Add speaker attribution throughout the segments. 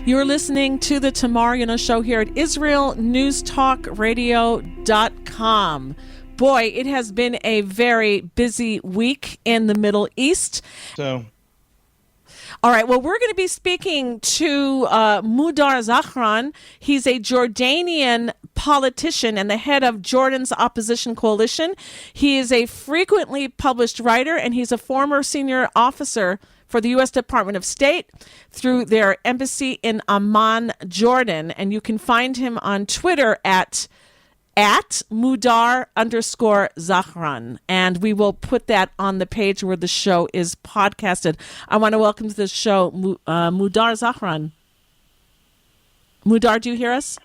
Speaker 1: You're listening to the Tamar Yonah Show here at IsraelNewsTalkRadio.com. Boy, it has been a very busy week in the Middle East. All right, well, we're going to be speaking to Mudar Zahran. He's a Jordanian politician and the head of Jordan's opposition coalition. He is a frequently published writer, and he's a former senior officer for the U.S. Department of State through their embassy in Amman, Jordan. And you can find him on Twitter at Mudar_Zahran. And we will put that on the page where the show is podcasted. I want to welcome to the show Mudar Zahran. Mudar, do you hear us?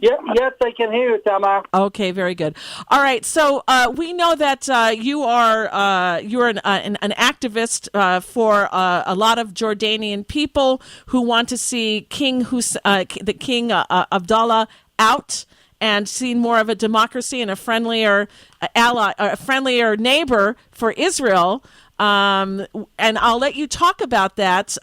Speaker 2: Yes, I can hear you, Tamar.
Speaker 1: Okay, very good. All right, so we know that you're an activist for a lot of Jordanian people who want to see King Abdullah out and see more of a democracy and a friendlier ally, a friendlier neighbor for Israel. And I'll let you talk about that.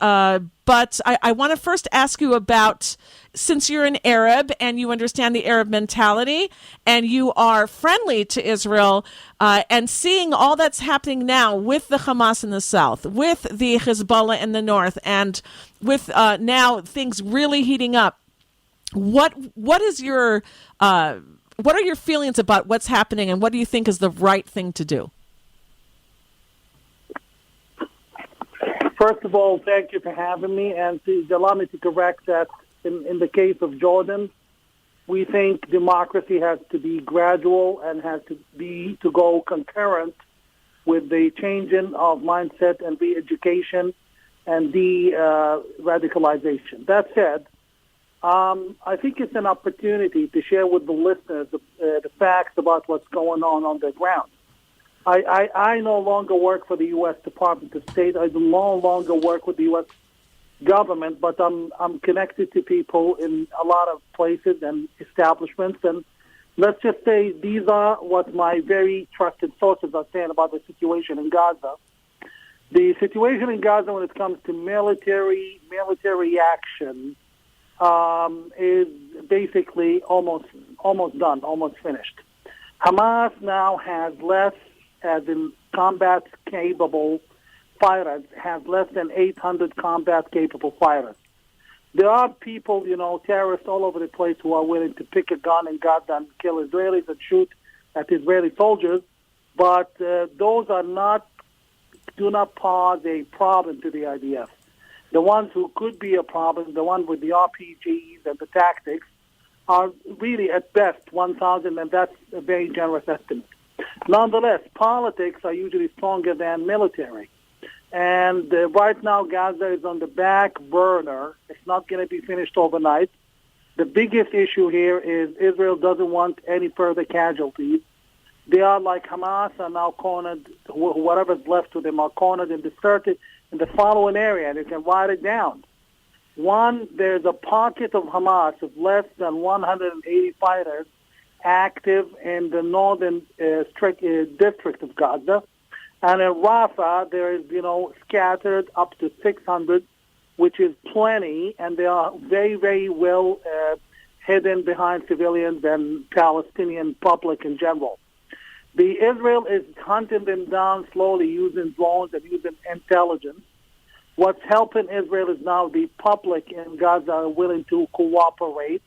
Speaker 1: But I want to first ask you about, since you're an Arab and you understand the Arab mentality and you are friendly to Israel, and seeing all that's happening now with the Hamas in the south, with the Hezbollah in the north, and with now things really heating up, what are your feelings about what's happening, and what do you think is the right thing to do?
Speaker 2: First of all, thank you for having me, and please allow me to correct that in the case of Jordan, we think democracy has to be gradual and has to go concurrent with the changing of mindset and re-education and de-radicalization. That said, I think it's an opportunity to share with the listeners the facts about what's going on the ground. I no longer work for the U.S. Department of State. I no longer work with the U.S. government, but I'm connected to people in a lot of places and establishments. And let's just say these are what my very trusted sources are saying about the situation in Gaza. The situation in Gaza when it comes to military action is basically almost done, almost finished. Hamas now has less, as in combat-capable fighters, has less than 800 combat-capable fighters. There are people, terrorists all over the place who are willing to pick a gun in Gaza and kill Israelis and shoot at Israeli soldiers, but those do not pose a problem to the IDF. The ones who could be a problem, the ones with the RPGs and the tactics, are really at best 1,000, and that's a very generous estimate. Nonetheless, politics are usually stronger than military. And right now, Gaza is on the back burner. It's not going to be finished overnight. The biggest issue here is Israel doesn't want any further casualties. They are like Hamas are now cornered, whatever's left of them are cornered in the following area, and you can write it down. One, there's a pocket of Hamas of less than 180 fighters active in the northern district of Gaza. And in Rafah, there is, scattered up to 600, which is plenty, and they are very, very well hidden behind civilians and Palestinian public in general. Israel is hunting them down slowly using drones and using intelligence. What's helping Israel is now the public in Gaza are willing to cooperate.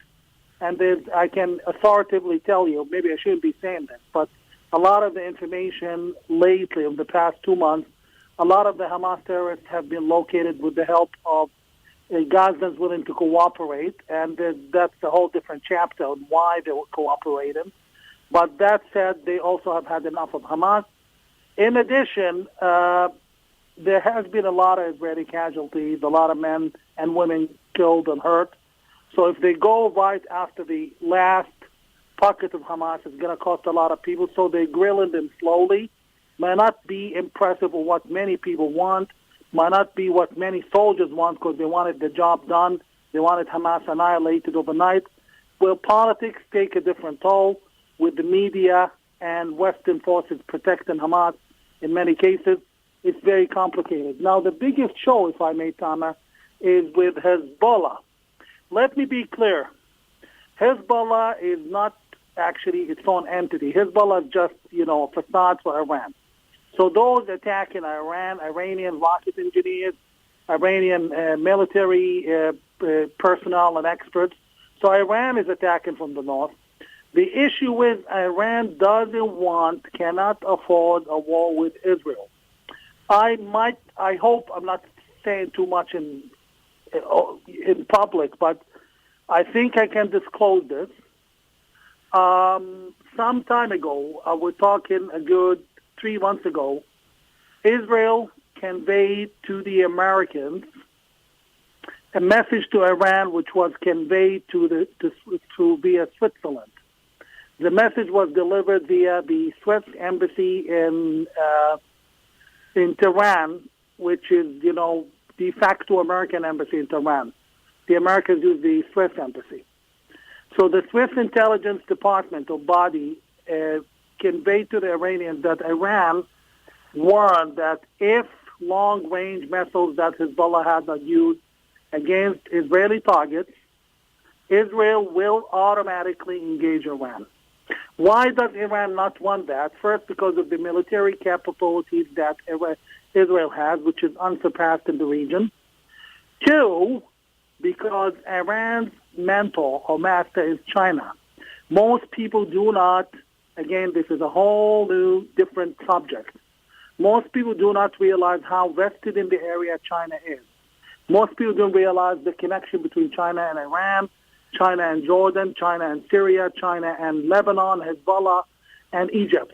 Speaker 2: And I can authoritatively tell you, maybe I shouldn't be saying this, but a lot of the information lately, in the past 2 months, a lot of the Hamas terrorists have been located with the help of Gazans willing to cooperate, and that's a whole different chapter on why they were cooperating. But that said, they also have had enough of Hamas. In addition, there has been a lot of Israeli casualties, a lot of men and women killed and hurt. So if they go right after the last pocket of Hamas, it's going to cost a lot of people. So they're grilling them slowly. Might not be impressive with what many people want. Might not be what many soldiers want because they wanted the job done. They wanted Hamas annihilated overnight. Well, politics take a different toll with the media and Western forces protecting Hamas in many cases. It's very complicated. Now, the biggest show, if I may, Tamar, is with Hezbollah. Let me be clear. Hezbollah is not actually its own entity. Hezbollah is just, a facade for Iran. So those attacking Iran, Iranian rocket engineers, Iranian military personnel and experts. So Iran is attacking from the north. The issue is Iran cannot afford a war with Israel. I hope I'm not saying too much in public, but I think I can disclose this. Some time ago, we're talking a good 3 months ago, Israel conveyed to the Americans a message to Iran, which was conveyed to via Switzerland. The message was delivered via the Swiss embassy in Tehran, which is, de facto American embassy in Tehran. The Americans use the Swiss embassy. So the Swiss intelligence department or body conveyed to the Iranians that Iran warned that if long-range missiles that Hezbollah had not used against Israeli targets, Israel will automatically engage Iran. Why does Iran not want that? First, because of the military capabilities that Israel has, which is unsurpassed in the region. Two, because Iran's mentor or master is China. Most people do not, again, this is a whole new different subject. Most people do not realize how vested in the area China is. Most people don't realize the connection between China and Iran, China and Jordan, China and Syria, China and Lebanon, Hezbollah, and Egypt.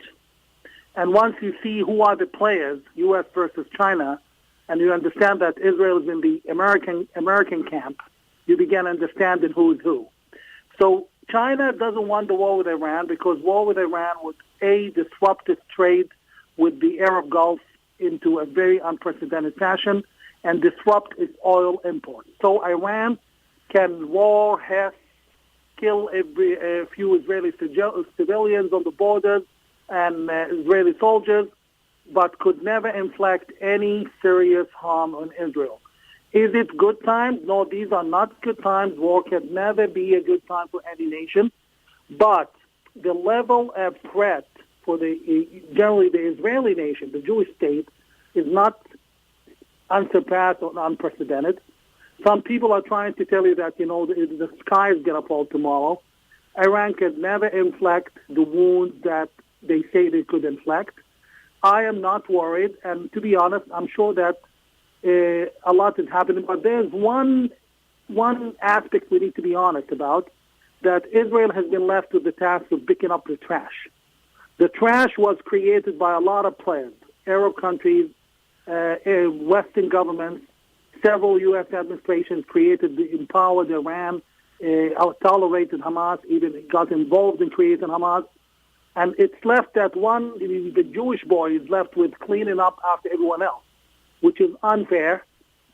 Speaker 2: And once you see who are the players, U.S. versus China, and you understand that Israel is in the American camp, you begin understanding who is who. So China doesn't want the war with Iran because war with Iran would, disrupt its trade with the Arab Gulf into a very unprecedented fashion and disrupt its oil imports. So Iran can kill a few Israeli civilians on the borders and Israeli soldiers, but could never inflict any serious harm on Israel. Is it good times? No, these are not good times. War can never be a good time for any nation. But the level of threat for generally the Israeli nation, the Jewish state, is not unsurpassed or unprecedented. Some people are trying to tell you that, the sky is going to fall tomorrow. Iran could never inflict the wounds that they say they could inflict. I am not worried, and to be honest, I'm sure that a lot is happening. But there's one aspect we need to be honest about, that Israel has been left with the task of picking up the trash. The trash was created by a lot of players, Arab countries, Western governments, several U.S. administrations created, empowered Iran, tolerated Hamas, even got involved in creating Hamas. And it's left that the Jewish boy is left with cleaning up after everyone else, which is unfair.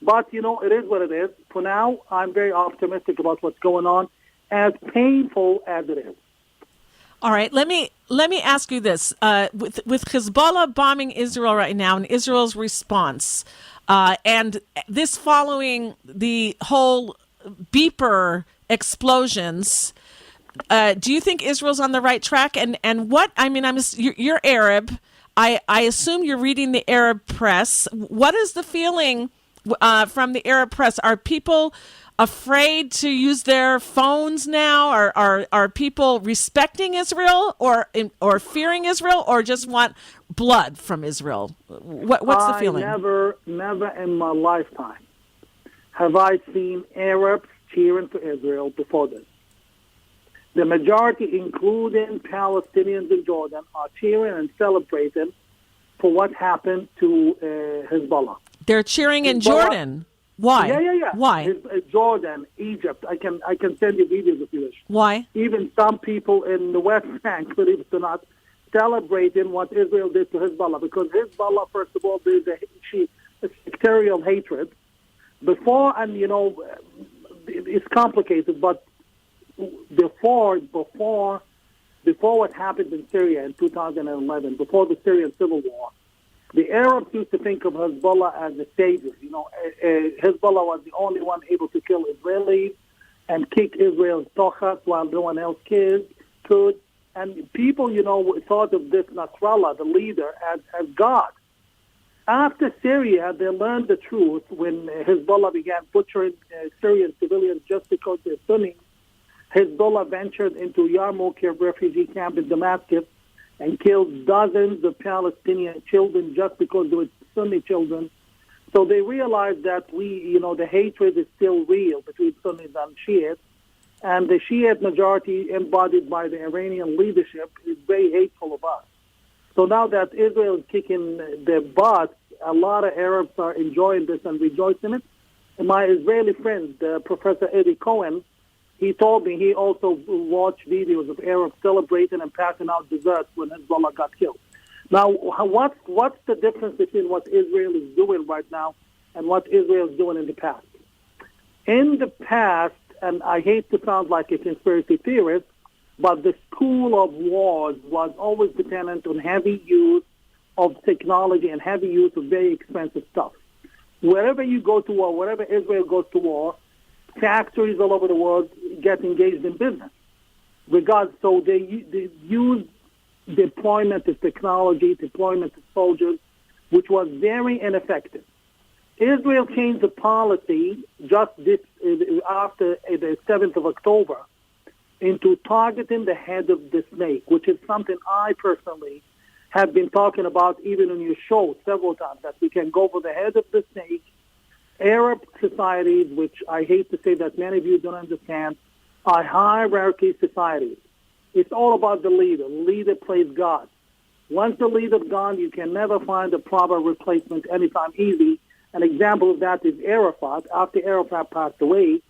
Speaker 2: But, it is what it is. For now, I'm very optimistic about what's going on, as painful as it is.
Speaker 1: All right, let me ask you this: with Hezbollah bombing Israel right now and Israel's response, and this following the whole beeper explosions, do you think Israel's on the right track? And what I mean, you're Arab. I assume you're reading the Arab press. What is the feeling from the Arab press? Are people afraid to use their phones now? Are people respecting Israel or fearing Israel, or just want blood from Israel? What's the feeling?
Speaker 2: Never in my lifetime have I seen Arabs cheering for Israel before this. The majority, including Palestinians in Jordan, are cheering and celebrating for what happened to Hezbollah.
Speaker 1: They're cheering in Jordan. Why?
Speaker 2: Yeah.
Speaker 1: Why?
Speaker 2: Jordan, Egypt. I can send you videos if you wish.
Speaker 1: Why?
Speaker 2: Even some people in the West Bank, believe it or not, celebrating what Israel did to Hezbollah, because Hezbollah, first of all, there's a sectarian hatred. Before, and it's complicated, but before what happened in Syria in 2011, before the Syrian civil war, The Arabs used to think of Hezbollah as a savior. Hezbollah was the only one able to kill Israelis and kick Israel's tochas while no one else could. And people, thought of this Nasrallah, the leader, as God. After Syria, they learned the truth when Hezbollah began butchering Syrian civilians just because they're Sunni. Hezbollah ventured into Yarmouk refugee camp in Damascus and killed dozens of Palestinian children just because they were Sunni children. So they realized that the hatred is still real between Sunnis and Shiites. And the Shiite majority embodied by the Iranian leadership is very hateful of us. So now that Israel is kicking their butt, a lot of Arabs are enjoying this and rejoicing it. And my Israeli friend, Professor Eddie Cohen, he told me he also watched videos of Arabs celebrating and passing out desserts when Hezbollah got killed. Now, what's the difference between what Israel is doing right now and what Israel is doing in the past? In the past, and I hate to sound like a conspiracy theorist, but the school of wars was always dependent on heavy use of technology and heavy use of very expensive stuff. Wherever you go to war, wherever Israel goes to war, factories all over the world get engaged in business. So they use deployment of technology, deployment of soldiers, which was very ineffective. Israel changed the policy just after the 7th of October into targeting the head of the snake, which is something I personally have been talking about even on your show several times, that we can go for the head of the snake. Arab societies, which I hate to say that many of you don't understand, are hierarchy societies. It's all about the leader. The leader plays God. Once the leader's gone, you can never find a proper replacement anytime easy. An example of that is Arafat. After Arafat passed away,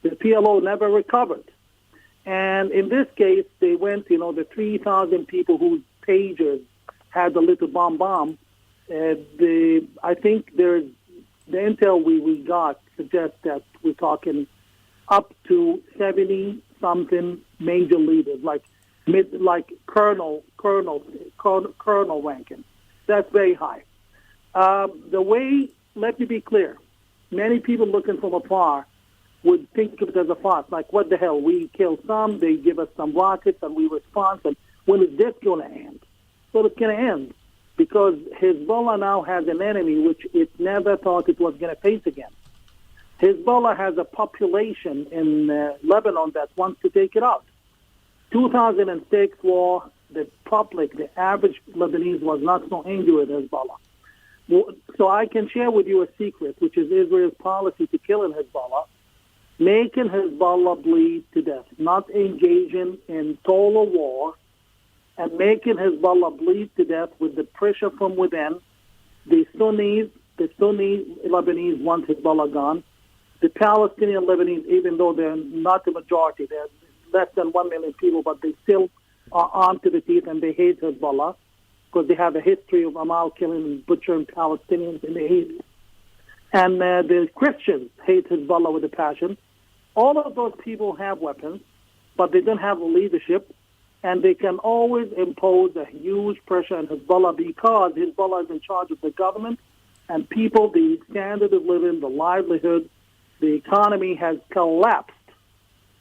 Speaker 2: the PLO never recovered. And in this case, they went, the 3,000 people whose pagers had the little bomb. I think the intel we got suggests that we're talking up to 70-something major leaders, like colonel ranking. That's very high. Let me be clear, many people looking from afar would think of it as a farce. Like, what the hell? We kill some, they give us some rockets, and we respond. And when is this going to end? Well, it's going to end because Hezbollah now has an enemy which it never thought it was going to face again. Hezbollah has a population in Lebanon that wants to take it out. 2006 war, the average Lebanese was not so angry with Hezbollah. So I can share with you a secret, which is Israel's policy to kill Hezbollah, making Hezbollah bleed to death, not engaging in total war, and making Hezbollah bleed to death with the pressure from within. The Sunni Lebanese want Hezbollah gone. The Palestinian Lebanese, even though they're not the majority, they're less than 1 million people, but they still are armed to the teeth and they hate Hezbollah because they have a history of Amal killing and butchering Palestinians in the 80s. And the Christians hate Hezbollah with a passion. All of those people have weapons, but they don't have leadership, and they can always impose a huge pressure on Hezbollah because Hezbollah is in charge of the government and people, the standard of living, the livelihood, the economy has collapsed.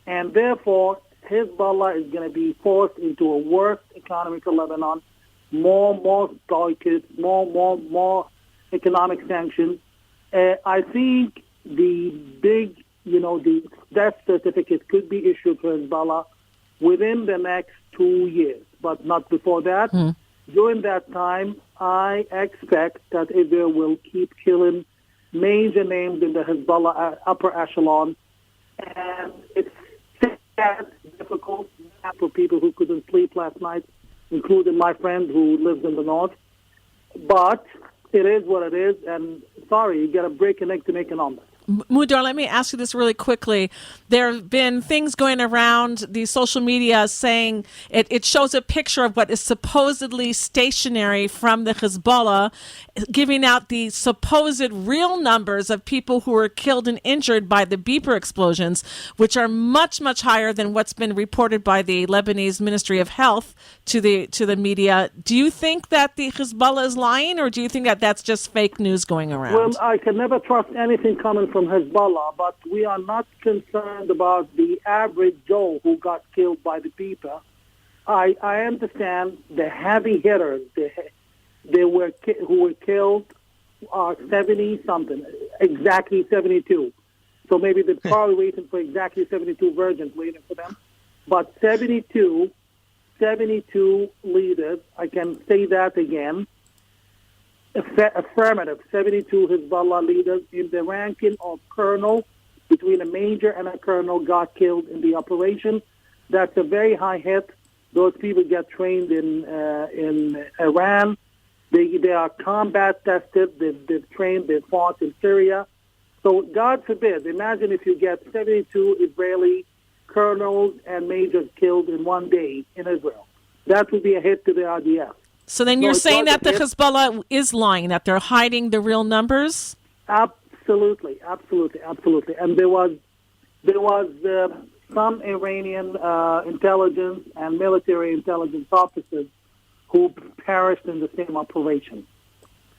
Speaker 2: And therefore, Hezbollah is going to be forced into a worse economy for Lebanon, more boycotts, more economic sanctions. I think the big, the death certificate could be issued for Hezbollah within the next 2 years, but not before that. During that time, I expect that Israel will keep killing major names in the Hezbollah upper echelon. And it's sad, difficult for people who couldn't sleep last night, including my friend who lives in the north. But it is what it is, and sorry, you got to break an egg to make an omelet.
Speaker 1: Mudar, let me ask you this really quickly. There have been things going around the social media saying it shows a picture of what is supposedly stationary from the Hezbollah, giving out the supposed real numbers of people who were killed and injured by the beeper explosions, which are much, much higher than what's been reported by the Lebanese Ministry of Health to the media. Do you think that the Hezbollah is lying, or do you think that that's just fake news going around?
Speaker 2: Well, I can never trust anything coming from Hezbollah, but we are not concerned about the average Joe who got killed by the beeper. I understand the heavy hitters, who were killed are 70-something, exactly 72. So maybe they're probably waiting for exactly 72 virgins waiting for them. But 72 leaders, I can say that again, affirmative, 72 Hezbollah leaders in the ranking of colonel, between a major and a colonel, got killed in the operation. That's a very high hit. Those people get trained in Iran. They are combat tested. They've trained. They've fought in Syria. So God forbid, imagine if you get 72 Israeli colonels and majors killed in one day in Israel. That would be a hit to the IDF.
Speaker 1: So then you're saying that the Hezbollah is lying, that they're hiding the real numbers?
Speaker 2: Absolutely. And there was some Iranian intelligence and military intelligence officers who perished in the same operation.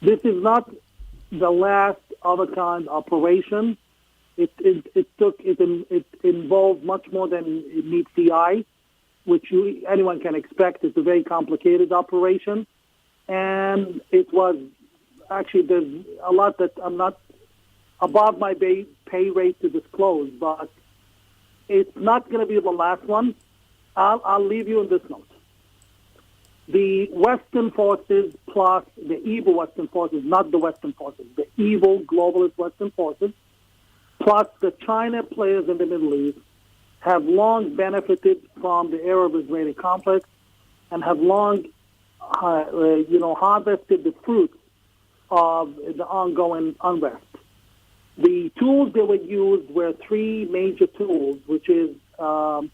Speaker 2: This is not the last of a kind operation. It involved much more than it meets the eye, which anyone can expect. It's a very complicated operation. And it was actually, there's a lot that I'm not above my pay rate to disclose, but it's not going to be the last one. I'll leave you in this note. The Western forces plus the evil Western forces, not the Western forces, the evil globalist Western forces, plus the China players in the Middle East, have long benefited from the Arab-Israeli conflict and have long, harvested the fruits of the ongoing unrest. The tools that were used were three major tools, which is the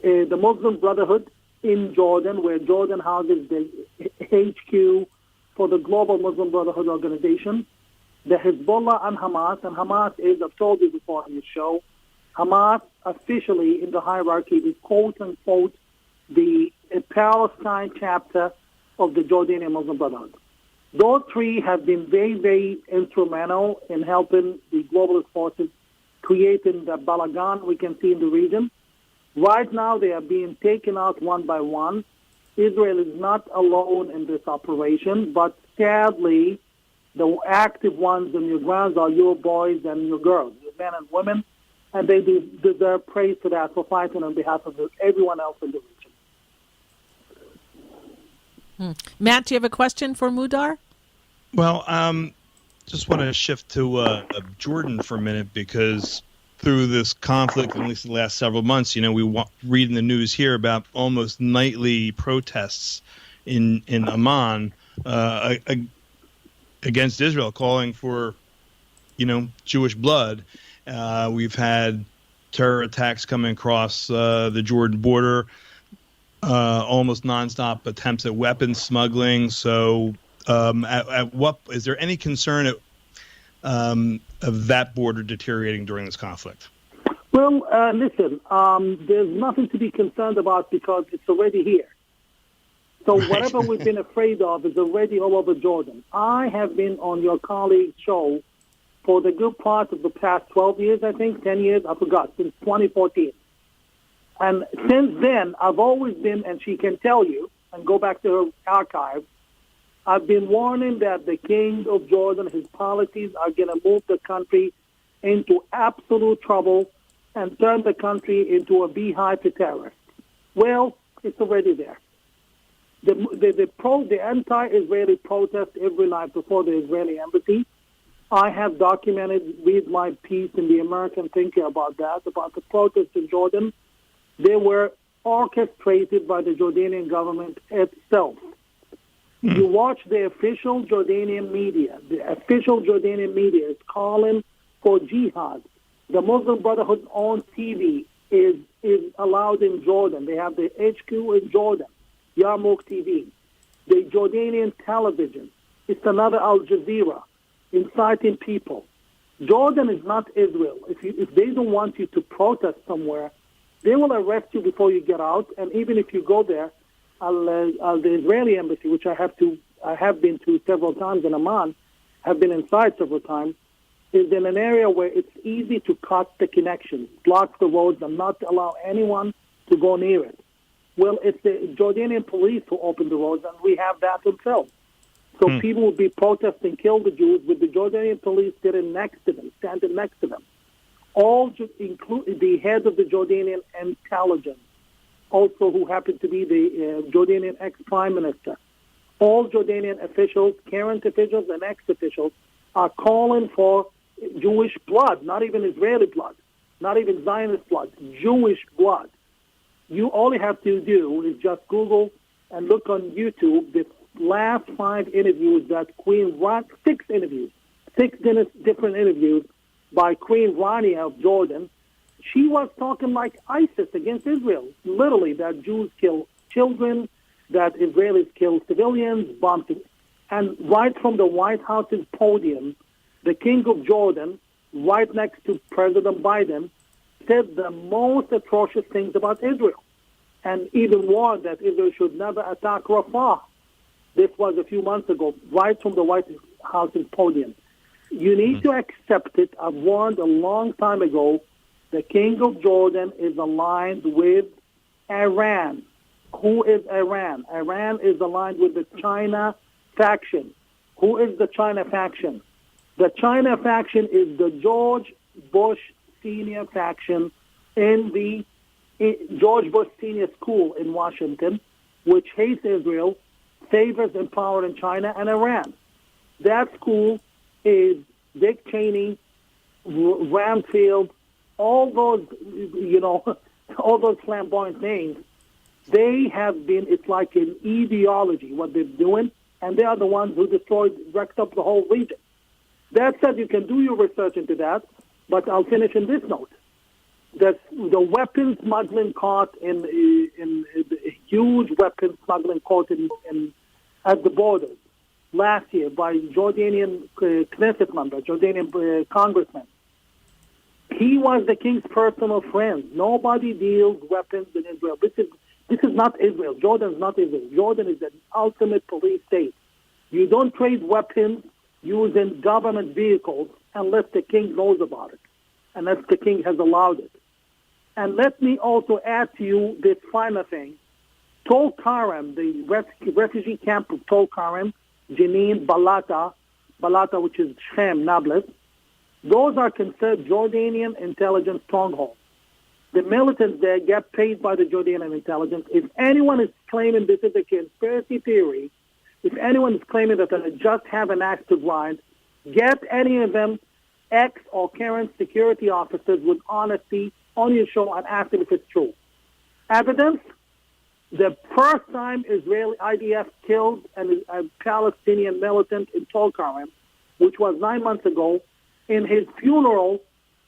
Speaker 2: Muslim Brotherhood in Jordan, where Jordan houses the HQ for the Global Muslim Brotherhood Organization, the Hezbollah and Hamas is, I've told you before on this show, Hamas officially in the hierarchy is quote-unquote the Palestine chapter of the Jordanian Muslim Brotherhood. Those three have been very, very instrumental in helping the globalist forces creating the balagan we can see in the region. Right now, they are being taken out one by one. Israel is not alone in this operation, but sadly, the active ones in your grounds are your boys and your girls, your men and women, and they deserve praise for that, for fighting on behalf of everyone else in the region.
Speaker 1: Matt, do you have a question for Mudar?
Speaker 3: Well, just want to shift to Jordan for a minute, because through this conflict, at least the last several months, we read in the news here about almost nightly protests in Amman against Israel, calling for, Jewish blood. We've had terror attacks coming across the Jordan border, almost nonstop attempts at weapons smuggling. So, at what is there any concern of that border deteriorating during this conflict?
Speaker 2: Well, listen, there's nothing to be concerned about because it's already here. So whatever we've been afraid of is already all over Jordan. I have been on your colleague's show for the good part of the past 12 years, I think, 10 years, I forgot, since 2014. And since then, I've always been, and she can tell you, and go back to her archive, I've been warning that the king of Jordan, his policies are going to move the country into absolute trouble and turn the country into a beehive to terrorists. Well, it's already there. The anti-Israeli protest every night before the Israeli embassy, I have documented, read my piece in the American Thinker about that, about the protests in Jordan. They were orchestrated by the Jordanian government itself. You watch the official Jordanian media. The official Jordanian media is calling for jihad. The Muslim Brotherhood's own TV is allowed in Jordan. They have the HQ in Jordan, Yarmouk TV. The Jordanian television, it's another Al Jazeera, inciting people. Jordan is not Israel. If they don't want you to protest somewhere, they will arrest you before you get out. And even if you go there, the Israeli embassy, which I have been to several times in Amman, have been inside several times, is in an area where it's easy to cut the connections, block the roads, and not allow anyone to go near it. Well, it's the Jordanian police who open the roads, and we have that themselves. So people will be protesting, kill the Jews, with the Jordanian police standing next to them. All include the head of the Jordanian intelligence, also who happened to be the Jordanian ex-prime minister. All Jordanian officials, current officials and ex-officials, are calling for Jewish blood, not even Israeli blood, not even Zionist blood, Jewish blood. You all you have to do is just Google and look on YouTube the last 5 interviews that six different interviews by Queen Rania of Jordan. She was talking like ISIS against Israel, literally that Jews kill children, that Israelis kill civilians, bombing. And right from the White House's podium, the King of Jordan, right next to President Biden, said the most atrocious things about Israel, and even warned that Israel should never attack Rafah. This was a few months ago, right from the White House's podium. You need to accept it. I've warned a long time ago, the King of Jordan is aligned with Iran. Who is Iran? Iran is aligned with the China faction. Who is the China faction? The China faction is the George Bush Senior faction in the George Bush Senior School in Washington, which hates Israel, favors empowering China and Iran. That school is Dick Cheney, Ramfield, all those, all those flamboyant names. They have been, it's like an ideology, what they're doing, and they are the ones who wrecked up the whole region. That said, you can do your research into that, but I'll finish in this note. That the weapons smuggling caught in huge weapons smuggling caught at the borders last year by Jordanian Knesset member, Jordanian congressman. He was the king's personal friend. Nobody deals weapons in Israel. This is not Israel. Jordan is not Israel. Jordan is an ultimate police state. You don't trade weapons using government vehicles unless the king knows about it, unless the king has allowed it. And let me also add to you this final thing. Tol Karam, the refugee camp of Tol Karam, Jenin, Balata, which is Shem, Nablus, those are considered Jordanian intelligence strongholds. The militants there get paid by the Jordanian intelligence. If anyone is claiming this is a conspiracy theory, if anyone is claiming that they just have an axe to grind, get any of them, ex or current security officers, with honesty on your show and ask them if it's true. Evidence: the first time Israeli IDF killed a Palestinian militant in Tulkarem, which was 9 months ago, in his funeral,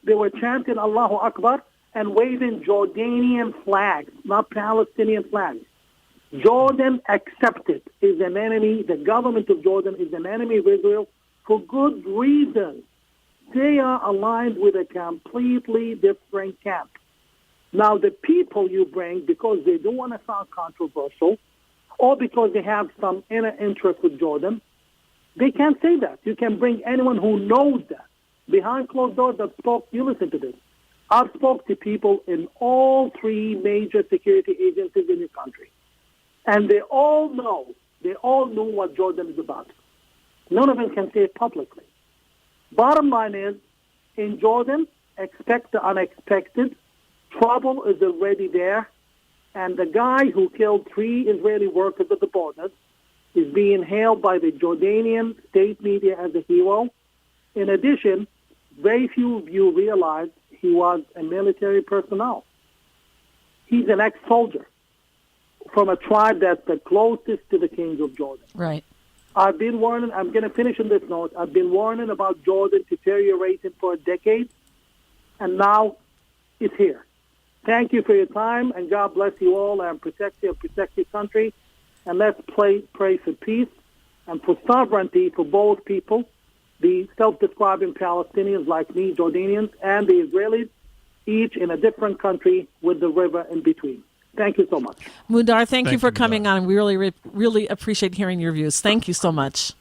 Speaker 2: they were chanting Allahu Akbar and waving Jordanian flags, not Palestinian flags. Jordan accepted is an enemy. The government of Jordan is an enemy of Israel for good reason. They are aligned with a completely different camp. Now, the people you bring, because they don't want to sound controversial, or because they have some inner interest with Jordan, they can't say that. You can bring anyone who knows that. Behind closed doors, you listen to this. I've spoke to people in all 3 major security agencies in the country. And they all knew what Jordan is about. None of them can say it publicly. Bottom line is, in Jordan, expect the unexpected. Trouble is already there. And the guy who killed 3 Israeli workers at the borders is being hailed by the Jordanian state media as a hero. In addition, very few of you realize he was a military personnel. He's an ex-soldier from a tribe that's the closest to the king of Jordan.
Speaker 1: Right.
Speaker 2: I've been warning, I'm going to finish on this note. I've been warning about Jordan deteriorating for a decade, and now it's here. Thank you for your time, and God bless you all, and protect you and protect your country. And let's pray for peace and for sovereignty for both people, the self-describing Palestinians like me, Jordanians, and the Israelis, each in a different country with the river in between. Thank you so much.
Speaker 1: Mudar, thank you for coming
Speaker 3: Mudar.
Speaker 1: on. We really appreciate hearing your views. Thank you so much.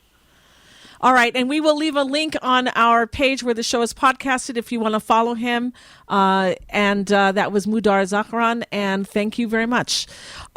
Speaker 1: All right, and we will leave a link on our page where the show is podcasted if you want to follow him. And that was Mudar Zahran, and thank you very much.